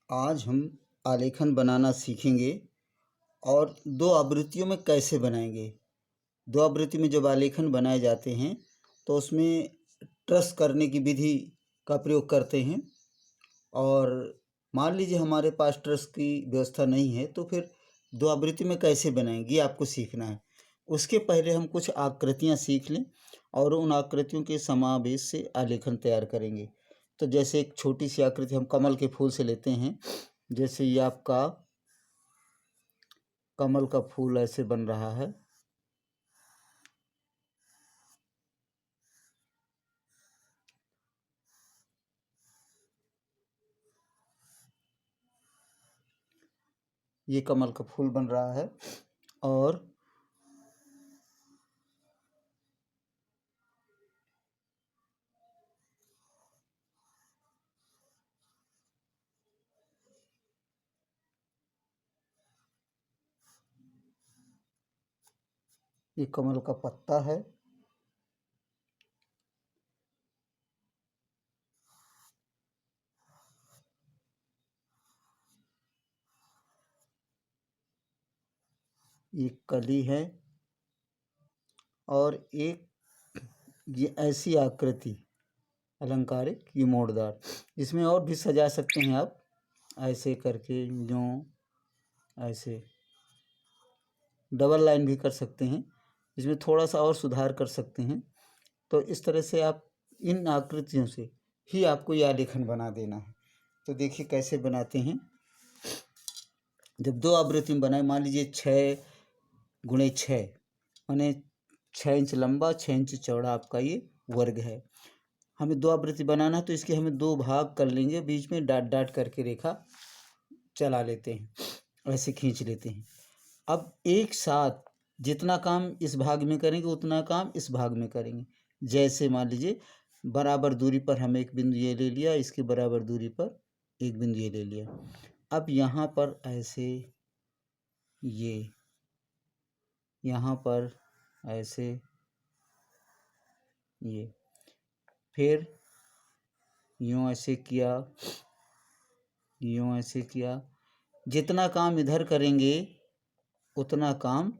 आज हम आलेखन बनाना सीखेंगे और दो आवृत्तियों में कैसे बनाएंगे। दो आवृत्ति में जब आलेखन बनाए जाते हैं तो उसमें ट्रस करने की विधि का प्रयोग करते हैं। और मान लीजिए हमारे पास ट्रस की व्यवस्था नहीं है तो फिर दो आवृत्ति में कैसे बनाएंगे ये आपको सीखना है। उसके पहले हम कुछ आकृतियाँ सीख लें और उन आकृतियों के समावेश से आलेखन तैयार करेंगे। तो जैसे एक छोटी सी आकृति हम कमल के फूल से लेते हैं। जैसे ये आपका कमल का फूल ऐसे बन रहा है। ये कमल का फूल बन रहा है और ये कमल का पत्ता है। ये कली है और एक ये ऐसी आकृति अलंकारिक ये मोड़दार। इसमें और भी सजा सकते हैं आप ऐसे करके, यूँ ऐसे डबल लाइन भी कर सकते हैं। इसमें थोड़ा सा और सुधार कर सकते हैं। तो इस तरह से आप इन आकृतियों से ही आपको यह आलेखन बना देना है। तो देखिए कैसे बनाते हैं। जब दो आवृत्ति में बनाए, मान लीजिए 6x6 माने 6 इंच लंबा 6 इंच चौड़ा आपका ये वर्ग है। हमें दो आवृत्ति बनाना है तो इसके हमें दो भाग कर लेंगे, बीच में डाट डाट करके रेखा चला लेते हैं, ऐसे खींच लेते हैं। अब एक साथ जितना काम इस भाग में करेंगे उतना काम इस भाग में करेंगे। जैसे मान लीजिए बराबर दूरी पर हम एक बिंदु ये ले लिया, इसके बराबर दूरी पर एक बिंदु ये ले लिया। अब यहाँ पर ऐसे, ये यहाँ पर ऐसे, ये फिर यूँ ऐसे किया, यूँ ऐसे किया। जितना काम इधर करेंगे उतना काम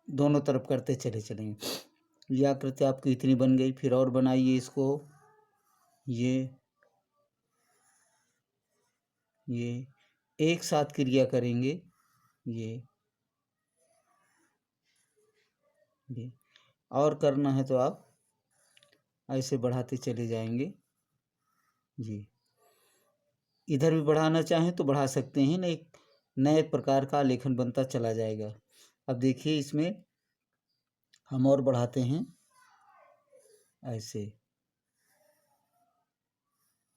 दोनों तरफ करते चले चलेंगे। यह आकृति आपकी इतनी बन गई। फिर और बनाइए इसको। ये एक साथ क्रिया करेंगे। ये और करना है तो आप ऐसे बढ़ाते चले जाएंगे। जी, इधर भी बढ़ाना चाहें तो बढ़ा सकते हैं, ना एक नए प्रकार का लेखन बनता चला जाएगा। अब देखिए इसमें हम और बढ़ाते हैं ऐसे,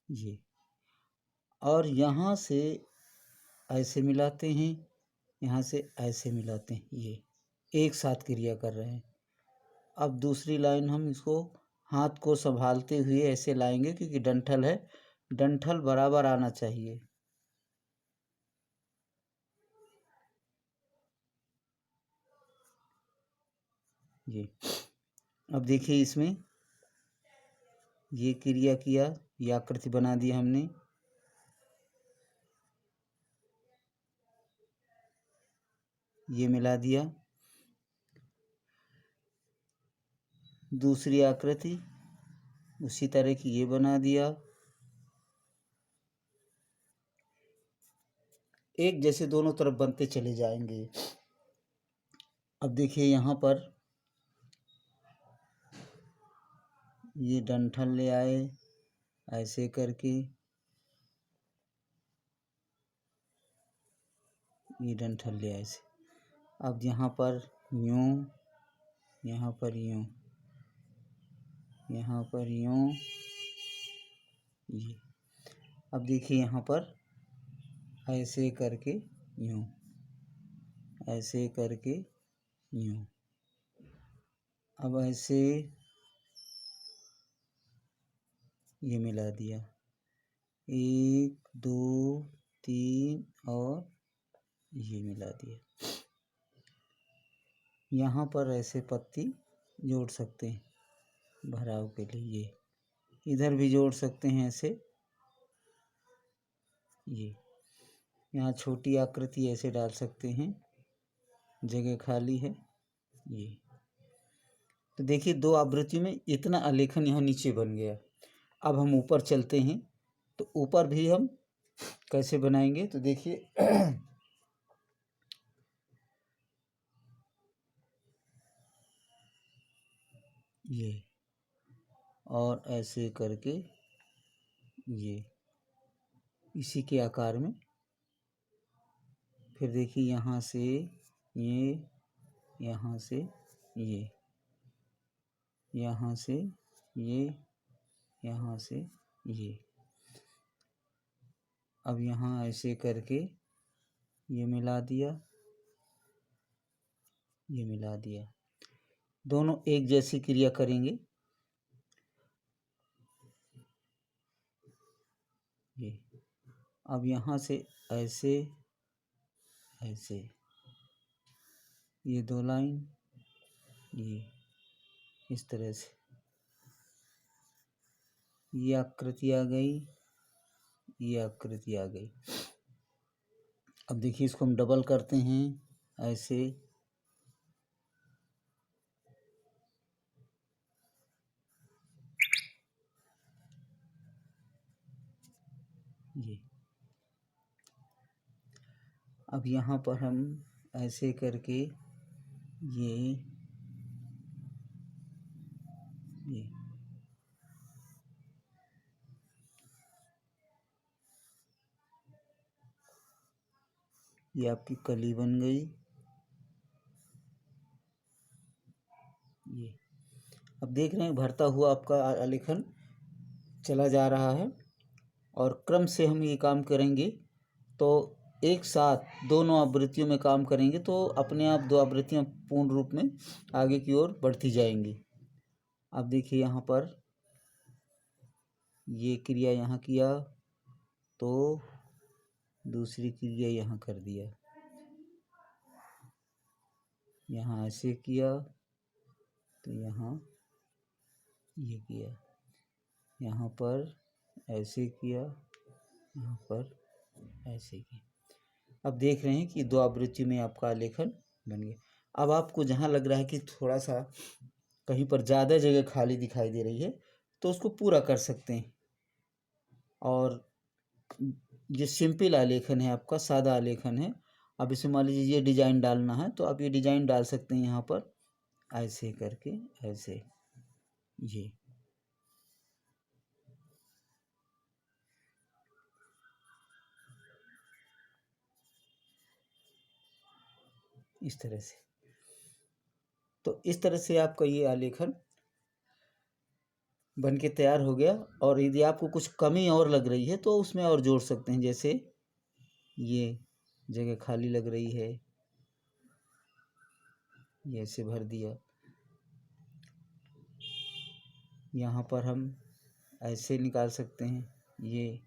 ये और यहाँ से ऐसे मिलाते हैं, यहाँ से ऐसे मिलाते हैं। ये एक साथ क्रिया कर रहे हैं। अब दूसरी लाइन हम इसको हाथ को संभालते हुए ऐसे लाएंगे, क्योंकि डंठल है, डंठल बराबर आना चाहिए। ये अब देखिए इसमें ये क्रिया किया, ये आकृति बना दी हमने। ये मिला दिया। दूसरी आकृति उसी तरह की ये बना दिया। एक जैसे दोनों तरफ बनते चले जाएंगे। अब देखिए यहाँ पर ये डंठल ले आए ऐसे करके, ये डंठल ले आए ऐसे। अब यहाँ पर यूँ, यहाँ पर यूँ, यहाँ पर यूँ, ये। अब देखिए यहाँ पर ऐसे करके यूँ, ऐसे करके यूँ। अब ऐसे ये मिला दिया, 1 2 3 और ये मिला दिया। यहाँ पर ऐसे पत्ती जोड़ सकते हैं भराव के लिए। इधर भी जोड़ सकते हैं ऐसे। ये यहाँ छोटी आकृति ऐसे डाल सकते हैं, जगह खाली है। ये तो देखिए 2 आवृत्ति में इतना आलेखन यहाँ नीचे बन गया। अब हम ऊपर चलते हैं, तो ऊपर भी हम कैसे बनाएंगे, तो देखिए ये और ऐसे करके ये इसी के आकार में। फिर देखिए यहाँ से ये, यहाँ से ये, यहाँ से ये, यहाँ से ये। अब यहाँ ऐसे करके ये मिला दिया, ये मिला दिया। दोनों एक जैसी क्रिया करेंगे। ये अब यहाँ से ऐसे ऐसे, ये 2 लाइन, ये इस तरह से ये आकृति आ गई, ये आकृति आ गई। अब देखिए इसको हम डबल करते हैं ऐसे, ये। अब यहाँ पर हम ऐसे करके ये ये आपकी कली बन गई। ये अब देख रहे हैं भरता हुआ आपका आलेखन चला जा रहा है। और क्रम से हम ये काम करेंगे तो एक साथ दोनों आवृत्तियों में काम करेंगे तो अपने आप 2 आवृत्तियाँ पूर्ण रूप में आगे की ओर बढ़ती जाएंगी। अब देखिए यहाँ पर ये क्रिया यहाँ किया तो दूसरी क्रिया यहाँ कर दिया, यहाँ ऐसे किया तो यहाँ ये किया, यहाँ पर ऐसे किया, यहाँ पर ऐसे किया। अब देख रहे हैं कि 2 आवृत्ति में आपका आलेखन बन गया। अब आपको जहाँ लग रहा है कि थोड़ा सा कहीं पर ज़्यादा जगह खाली दिखाई दे रही है तो उसको पूरा कर सकते हैं। और ये सिंपल आलेखन है, आपका सादा आलेखन है। अब इसमें मान लीजिए ये डिजाइन डालना है तो आप ये डिजाइन डाल सकते हैं यहाँ पर ऐसे करके, ऐसे ये इस तरह से। तो इस तरह से आपका ये आलेखन बन के तैयार हो गया। और यदि आपको कुछ कमी और लग रही है तो उसमें और जोड़ सकते हैं, जैसे ये जगह खाली लग रही है, ये ऐसे भर दिया। यहाँ पर हम ऐसे निकाल सकते हैं, ये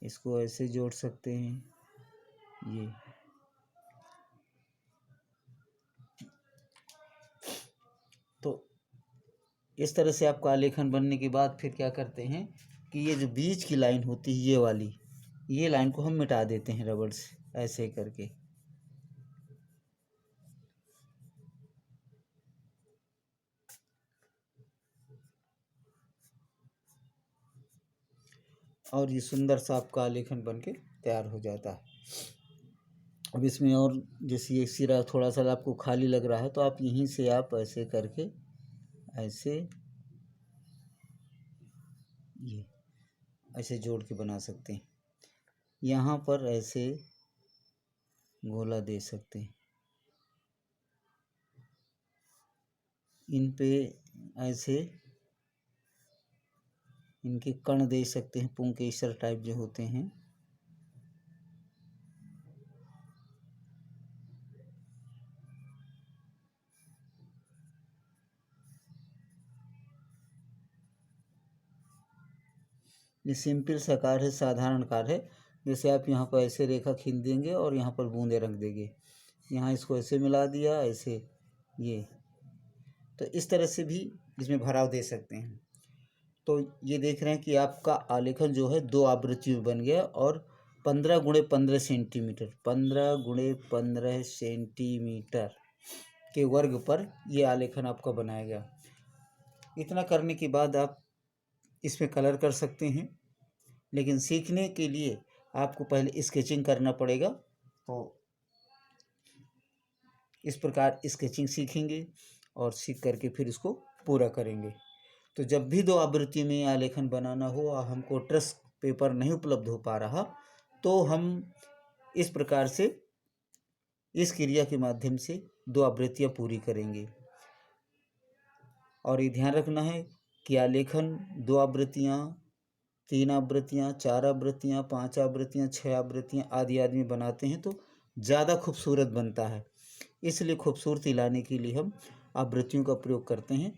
इसको ऐसे जोड़ सकते हैं, ये तो इस तरह से आपका आलेखन बनने के बाद फिर क्या करते हैं कि ये जो बीच की लाइन होती है ये वाली, ये लाइन को हम मिटा देते हैं रबड़ से ऐसे करके। और ये सुंदर सा आपका आलेखन बन के तैयार हो जाता है। अब इसमें और जैसे ये सिरा थोड़ा सा आपको खाली लग रहा है तो आप यहीं से आप ऐसे करके ऐसे ये ऐसे जोड़ के बना सकते हैं। यहाँ पर ऐसे गोला दे सकते हैं, इन पे ऐसे इनके कण दे सकते हैं, पुंकेसर टाइप जो होते हैं। ये सिंपल सा आकार है, साधारण आकार है। जैसे आप यहाँ पर ऐसे रेखा खींच देंगे और यहाँ पर बूंदे रख देंगे, यहाँ इसको ऐसे मिला दिया ऐसे, ये तो इस तरह से भी इसमें भराव दे सकते हैं। तो ये देख रहे हैं कि आपका आलेखन जो है 2 आवृत्तियों में बन गया और 15 × 15 सेंटीमीटर 15 × 15 सेंटीमीटर के वर्ग पर ये आलेखन आपका बनाया गया। इतना करने के बाद आप इसमें कलर कर सकते हैं, लेकिन सीखने के लिए आपको पहले स्केचिंग करना पड़ेगा। तो इस प्रकार स्केचिंग सीखेंगे और सीख करके फिर इसको पूरा करेंगे। तो जब भी 2 आवृत्ति में आलेखन बनाना हो और हमको ट्रेस पेपर नहीं उपलब्ध हो पा रहा, तो हम इस प्रकार से इस क्रिया के माध्यम से 2 आवृत्तियाँ पूरी करेंगे। और ये ध्यान रखना है कि आलेखन 2 आवृत्तियाँ, 3 आवृत्तियाँ, 4 आवृत्तियाँ, 5 आवृत्तियाँ, 6 आवृत्तियाँ आदि आदमी बनाते हैं तो ज़्यादा खूबसूरत बनता है। इसलिए खूबसूरती लाने के लिए हम आवृत्तियों का प्रयोग करते हैं।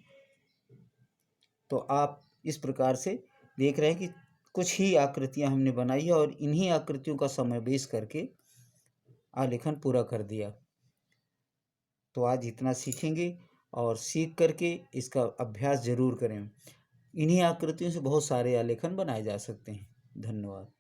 तो आप इस प्रकार से देख रहे हैं कि कुछ ही आकृतियां हमने बनाई है और इन्हीं आकृतियों का समावेश करके आलेखन पूरा कर दिया। तो आज इतना सीखेंगे और सीख करके इसका अभ्यास जरूर करें। इन्हीं आकृतियों से बहुत सारे आलेखन बनाए जा सकते हैं। धन्यवाद।